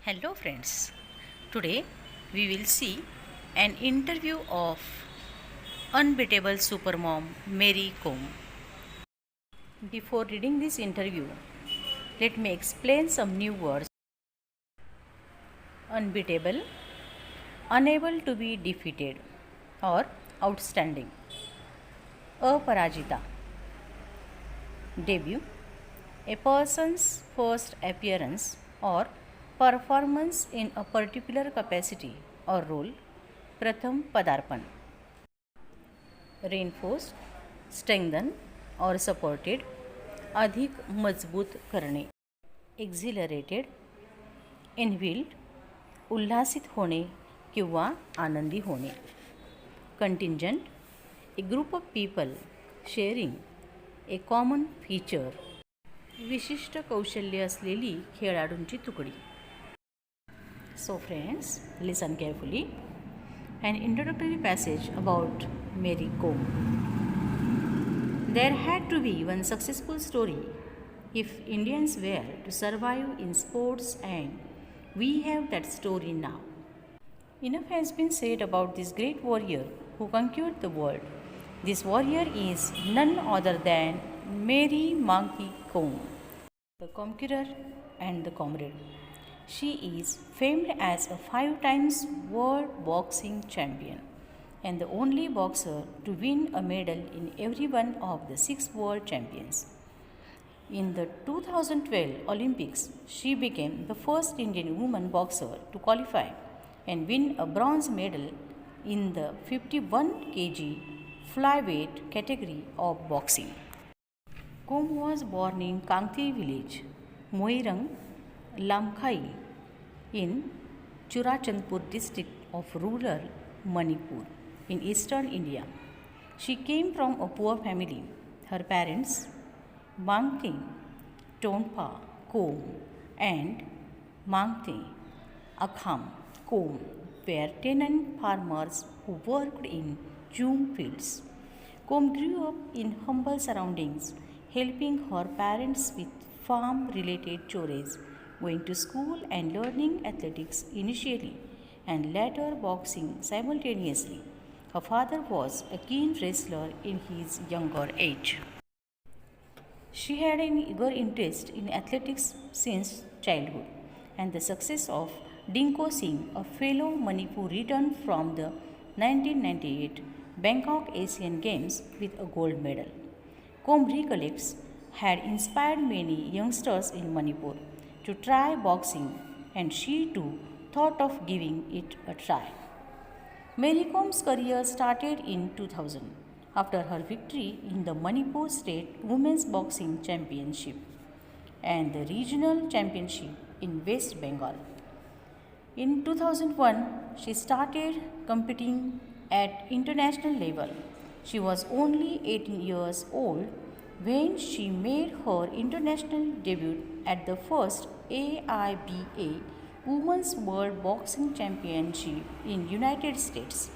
Hello friends. Today we will see an interview of unbeatable supermom Mary Kom. Before reading this interview, let me explain some new words. Unbeatable, unable to be defeated or outstanding. Aparajita, debut, a person's first appearance or performance in a particular capacity or role. प्रथम पदार्पण. Reinforced, strengthen or supported, अधिक मजबूत करणे. Exhilarated, इनव्हिल्ड, उल्हासित होणे किंवा आनंदी होणे. Contingent, a group of people sharing a common feature. विशिष्ट कौशल्य असलेली खेळाडूंची तुकडी. So friends, listen carefully. An introductory passage about Mary Kom. There had to be one successful story if Indians were to survive in sports, and we have that story now. Enough has been said about this great warrior who conquered the world. This warrior is none other than Mary Monkey Kom, the conqueror and the comrade. She is famed as a 5 times world boxing champion and the only boxer to win a medal in every one of the 6 world champions. In the 2012 Olympics, she became the first Indian woman boxer to qualify and win a bronze medal in the 51 kg flyweight category of boxing. Kom was born in Kangti village, Moirang, Lamkhai in Churachandpur district of rural Manipur in eastern India. She came from a poor family. Her parents, Mangte Tonpa Kom and Mangte Akham Kom, were tenant farmers who worked in jute fields. Kom grew up in humble surroundings, helping her parents with farm-related chores, going to school and learning athletics initially and later boxing simultaneously. Her father was a keen wrestler in his younger age. She had an eager interest in athletics since childhood, and the success of Dinko Singh, a fellow Manipur, returned from the 1998 Bangkok Asian Games with a gold medal. Kom recollects had inspired many youngsters in Manipur to try boxing, and she too thought of giving it a try. Mary Kom's career started in 2000 after her victory in the Manipur State Women's Boxing Championship and the Regional Championship in West Bengal. In 2001, she started competing at international level. She was only 18 years old when she made her international debut at the first AIBA Women's World Boxing Championship in United States,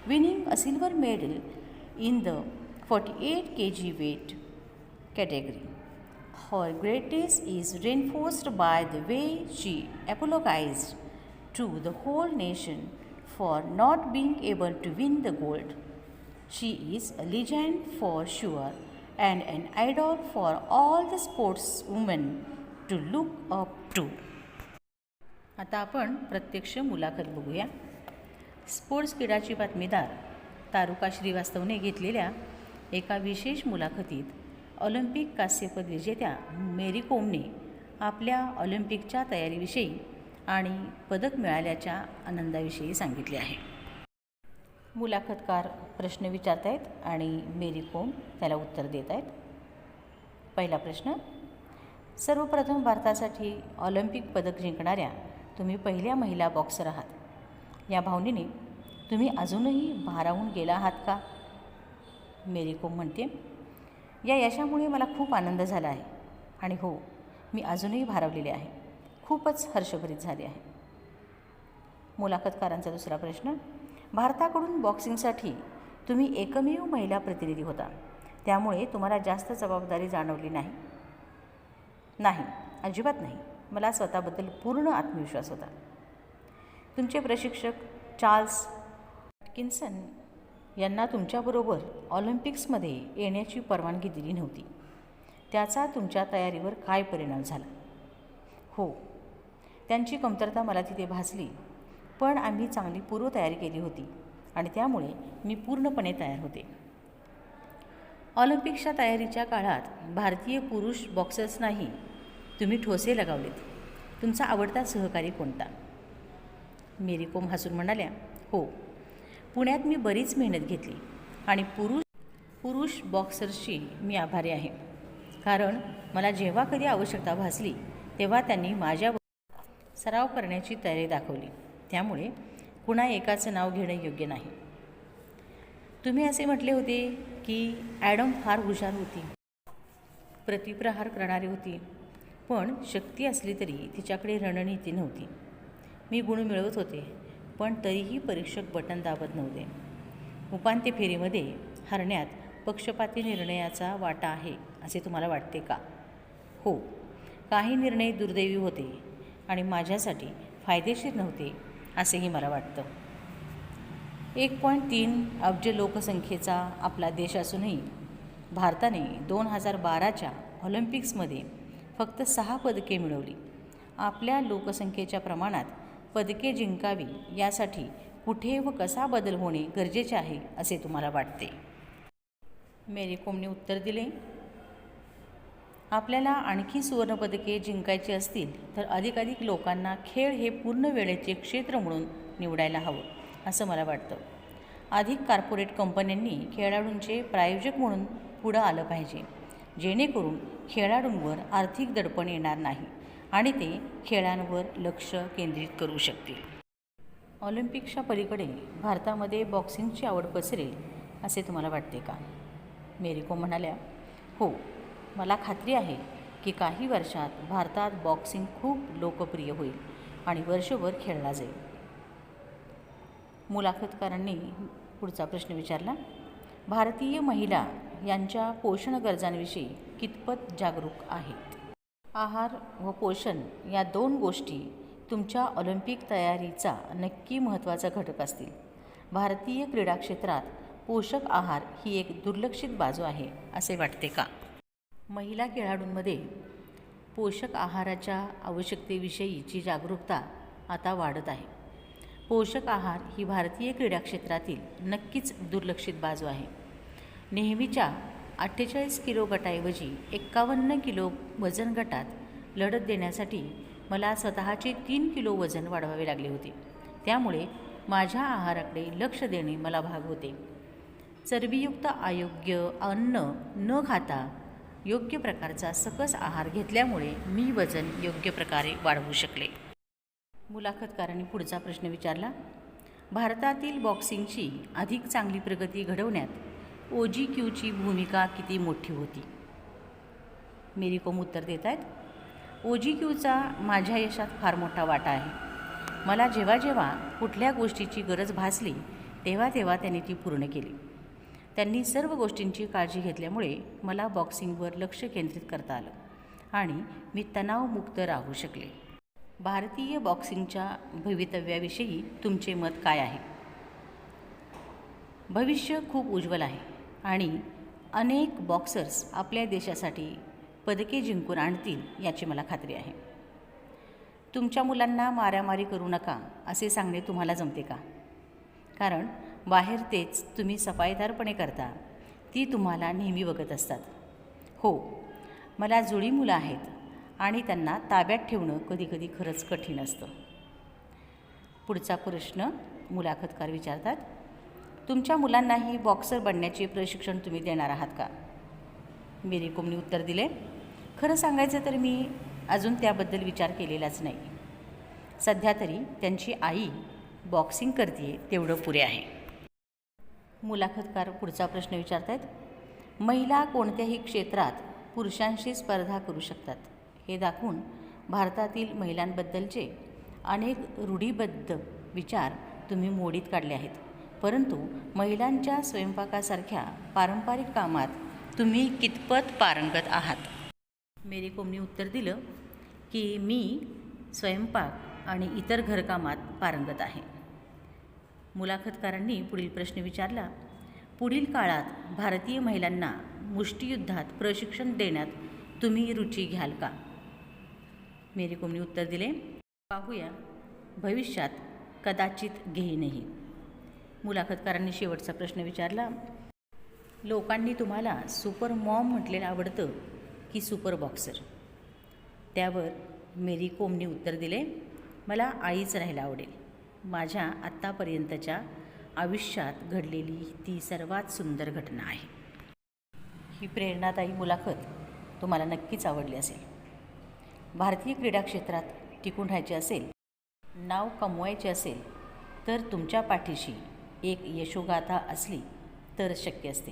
winning a silver medal in the 48 kg weight category. Her greatness is reinforced by the way she apologized to the whole nation for not being able to win the gold. She is a legend for sure and an idol for all the sportswomen to look up to. आता आपण प्रत्यक्ष मुलाखत बघूया. Sports क्रीडाची बातमीदार तारुका श्रीवास्तवने घेतलेल्या एका विशेष मुलाखतीत Olympic कांस्यपद विजेत्या मेरी कोमने आपल्या ऑलिम्पिकच्या तयारीविषयी आणि पदक मिळाल्याच्या आनंदाविषयी सांगितले आहे. मुलाखतकार प्रश्न विचारत आहेत आणि मेरी कोम त्याला उत्तर देत आहेत. पहिला प्रश्न, सर्वप्रथम भारतासाठी ऑलिम्पिक पदक जिंकणाऱ्या तुम्ही पहिल्या महिला बॉक्सर आहात. या भावनेने तुम्ही अजूनही भारावून गेला आहात का? मेरी कोम म्हणते, या यशामुळे मला खूप आनंद झाला आहे आणि हो, मी अजूनही भारावलेले आहे. खूपच हर्षभरित झाले आहे. मुलाखतकारांचा दुसरा प्रश्न, भारताकडून बॉक्सिंगसाठी तुम्ही एकमेव महिला प्रतिनिधी होता, त्यामुळे तुम्हाला जास्त जबाबदारी जाणवली नाही? नाही, अजिबात नाही. मला स्वतःबद्दल पूर्ण आत्मविश्वास होता. तुमचे प्रशिक्षक चार्ल्स ॲटकिन्सन यांना तुमच्याबरोबर ऑलिम्पिक्समध्ये येण्याची परवानगी दिली नव्हती. त्याचा तुमच्या तयारीवर काय परिणाम झाला? हो, त्यांची कमतरता मला तिथे भासली, पण आम्ही चांगली पूर्वतयारी केली होती आणि त्यामुळे मी पूर्णपणे तयार होते. ऑलिम्पिक्सच्या तयारीच्या काळात भारतीय पुरुष बॉक्सर्सनाही तुम्ही ठोसे लगावलेत. तुमचा आवडता सहकारी कोणता? मेरी कोम हसून म्हणाल्या, हो, पुण्यात मी बरीच मेहनत घेतली आणि पुरुष बॉक्सर्सची मी आभारी आहे, कारण मला जेव्हा कधी आवश्यकता भासली तेव्हा त्यांनी माझ्या सराव करण्याची तयारी दाखवली. त्यामुळे कुणा एकाचं नाव घेणं योग्य नाही. तुम्ही असे म्हटले होते की ॲडम फार हुशार होती, प्रतिप्रहार करणारी होती, पण शक्ती असली तरी तिच्याकडे रणनीती नव्हती. मी गुण मिळवत होते, पण तरीही परीक्षक बटन दाबत नव्हते. उपांत्य फेरीमध्ये हरण्यात पक्षपाती निर्णयाचा वाटा आहे असे तुम्हाला वाटते का? हो, काही निर्णय दुर्दैवी होते आणि माझ्यासाठी फायदेशीर नव्हते असेही मला वाटतं. 1.3 अब्ज लोकसंख्येचा आपला देश असूनही भारताने 2012च्या ऑलिम्पिक्समध्ये फक्त 6 पदके मिळवली. आपल्या लोकसंख्येच्या प्रमाणात पदके जिंकावी यासाठी कुठे व कसा बदल होणे गरजेचे आहे असे तुम्हाला वाटते? मेरी कोमने उत्तर दिले, आपल्याला आणखी सुवर्णपदके जिंकायची असतील तर अधिकाधिक लोकांना खेळ हे पूर्ण वेळेचे क्षेत्र म्हणून निवडायला हवं असं मला वाटतं. अधिक कॉर्पोरेट कंपन्यांनी खेळाडूंचे प्रायोजक म्हणून पुढं आलं पाहिजे, जेणेकरून खेळाडूंवर आर्थिक दडपण येणार नाही आणि ते खेळांवर लक्ष केंद्रित करू शकतील. ऑलिम्पिकच्या पलीकडे भारतामध्ये बॉक्सिंगची आवड पसरेल असे तुम्हाला वाटते का? मेरी कोम म्हणाल्या, हो, मला खात्री आहे की काही वर्षात भारतात बॉक्सिंग खूप लोकप्रिय होईल आणि वर्षभर खेळला जाईल. मुलाखतकारांनी पुढचा प्रश्न विचारला, भारतीय महिला यांच्या पोषण गरजांविषयी कितपत जागरूक आहेत? आहार व पोषण या 2 गोष्टी तुमच्या ऑलिम्पिक तयारीचा नक्की महत्त्वाचा घटक असतील. भारतीय क्रीडा क्षेत्रात पोषक आहार ही एक दुर्लक्षित बाजू आहे असे वाटते का? महिला खेळाडूंमध्ये पोषक आहाराच्या आवश्यकतेविषयीची जागरूकता आता वाढत आहे. पोषक आहार ही भारतीय क्रीडा क्षेत्रातील नक्कीच दुर्लक्षित बाजू आहे. नेहमीच्या 48 किलो गटाऐवजी 51 किलो वजन गटात लढत देण्यासाठी मला स्वतःचे 3 किलो वजन वाढवावे लागले होते. त्यामुळे माझ्या आहाराकडे लक्ष देणे मला भाग होते. चरबीयुक्त अयोग्य अन्न न खाता योग्य प्रकारचा सकस आहार घेतल्यामुळे मी वजन योग्य प्रकारे वाढवू शकले. मुलाखतकारांनी पुढचा प्रश्न विचारला, भारतातील बॉक्सिंगची अधिक चांगली प्रगती घडवण्यात OGQची भूमिका किती मोठी होती? मेरी कोम उत्तर देत आहेत, OGQचा माझ्या यशात फार मोठा वाटा आहे. मला जेव्हा कुठल्या गोष्टीची गरज भासली तेव्हा त्यांनी ती पूर्ण केली. त्यांनी सर्व गोष्टींची काळजी घेतल्यामुळे मला बॉक्सिंगवर लक्ष केंद्रित करता आलं आणि मी तणावमुक्त राहू शकले. भारतीय बॉक्सिंगच्या भवितव्याविषयी तुमचे मत काय आहे? भविष्य खूप उज्ज्वल आहे आणि अनेक बॉक्सर्स आपल्या देशासाठी पदके जिंकून आणतील याची मला खात्री आहे. तुमच्या मुलांना मारामारी करू नका असे सांगणे तुम्हाला जमते का? कारण बाहेर तेच तुम्ही सफाईदारपणे करता, ती तुम्हाला नेहमी बघत असतात. हो, मला जुळी मुलं आहेत आणि त्यांना ताब्यात ठेवणं कधीकधी खरंच कठीण असतं. पुढचा प्रश्न मुलाखतकार विचारतात, तुमच्या मुलांनाही बॉक्सर बनण्याचे प्रशिक्षण तुम्ही देणार आहात का? मेरी कोमने उत्तर दिले, खरं सांगायचं तर मी अजून त्याबद्दल विचार केलेलाच नाही. सध्या तरी त्यांची आई बॉक्सिंग करते तेवढं पुरे आहे. मुलाखतकार पुढचा प्रश्न विचारतात, महिला कोणत्याही क्षेत्रात पुरुषांशी स्पर्धा करू शकतात हे दाखवून भारतातील महिलांबद्दलचे अनेक रूढीबद्ध विचार तुम्ही मोडीत काढले आहेत. परंतु महिलांच्या स्वयंपाकासारख्या पारंपरिक कामात तुम्ही कितपत पारंगत आहात? मेरी कोमने उत्तर दिलं की मी स्वयंपाक आणि इतर घरकामात पारंगत आहे. मुलाखतकारांनी पुढील प्रश्न विचारला, पुढील काळात भारतीय महिलांना मुष्टियुद्धात प्रशिक्षण देण्यात तुम्ही रुची घ्याल का? मेरी कोमने उत्तर दिले, पाहूया, भविष्यात कदाचित घेईनही. मुलाखतकारांनी शेवटचा प्रश्न विचारला, लोकांनी तुम्हाला सुपर मॉम म्हटलेलं आवडतं की सुपर बॉक्सर? त्यावर मेरी कोमने उत्तर दिले, मला आईच राहायला आवडेल. माझ्या आत्तापर्यंतच्या आयुष्यात घडलेली ती सर्वात सुंदर घटना आहे. ही प्रेरणादायी मुलाखत तुम्हाला नक्कीच आवडली असेल. भारतीय क्रीडा क्षेत्रात टिकून राहायचे असेल, नाव कमवायचे असेल तर तुमच्या पाठीशी एक यशोगाथा असली तर शक्य असते.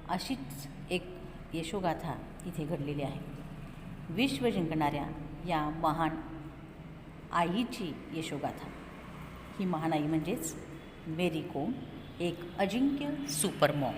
अशीच एक यशोगाथा इथे घडलेली आहे. विश्व जिंकणाऱ्या या महान आईची यशोगाथा. ही महान आई म्हणजेच मेरी कोम, एक अजिंक्य सुपर मॉम.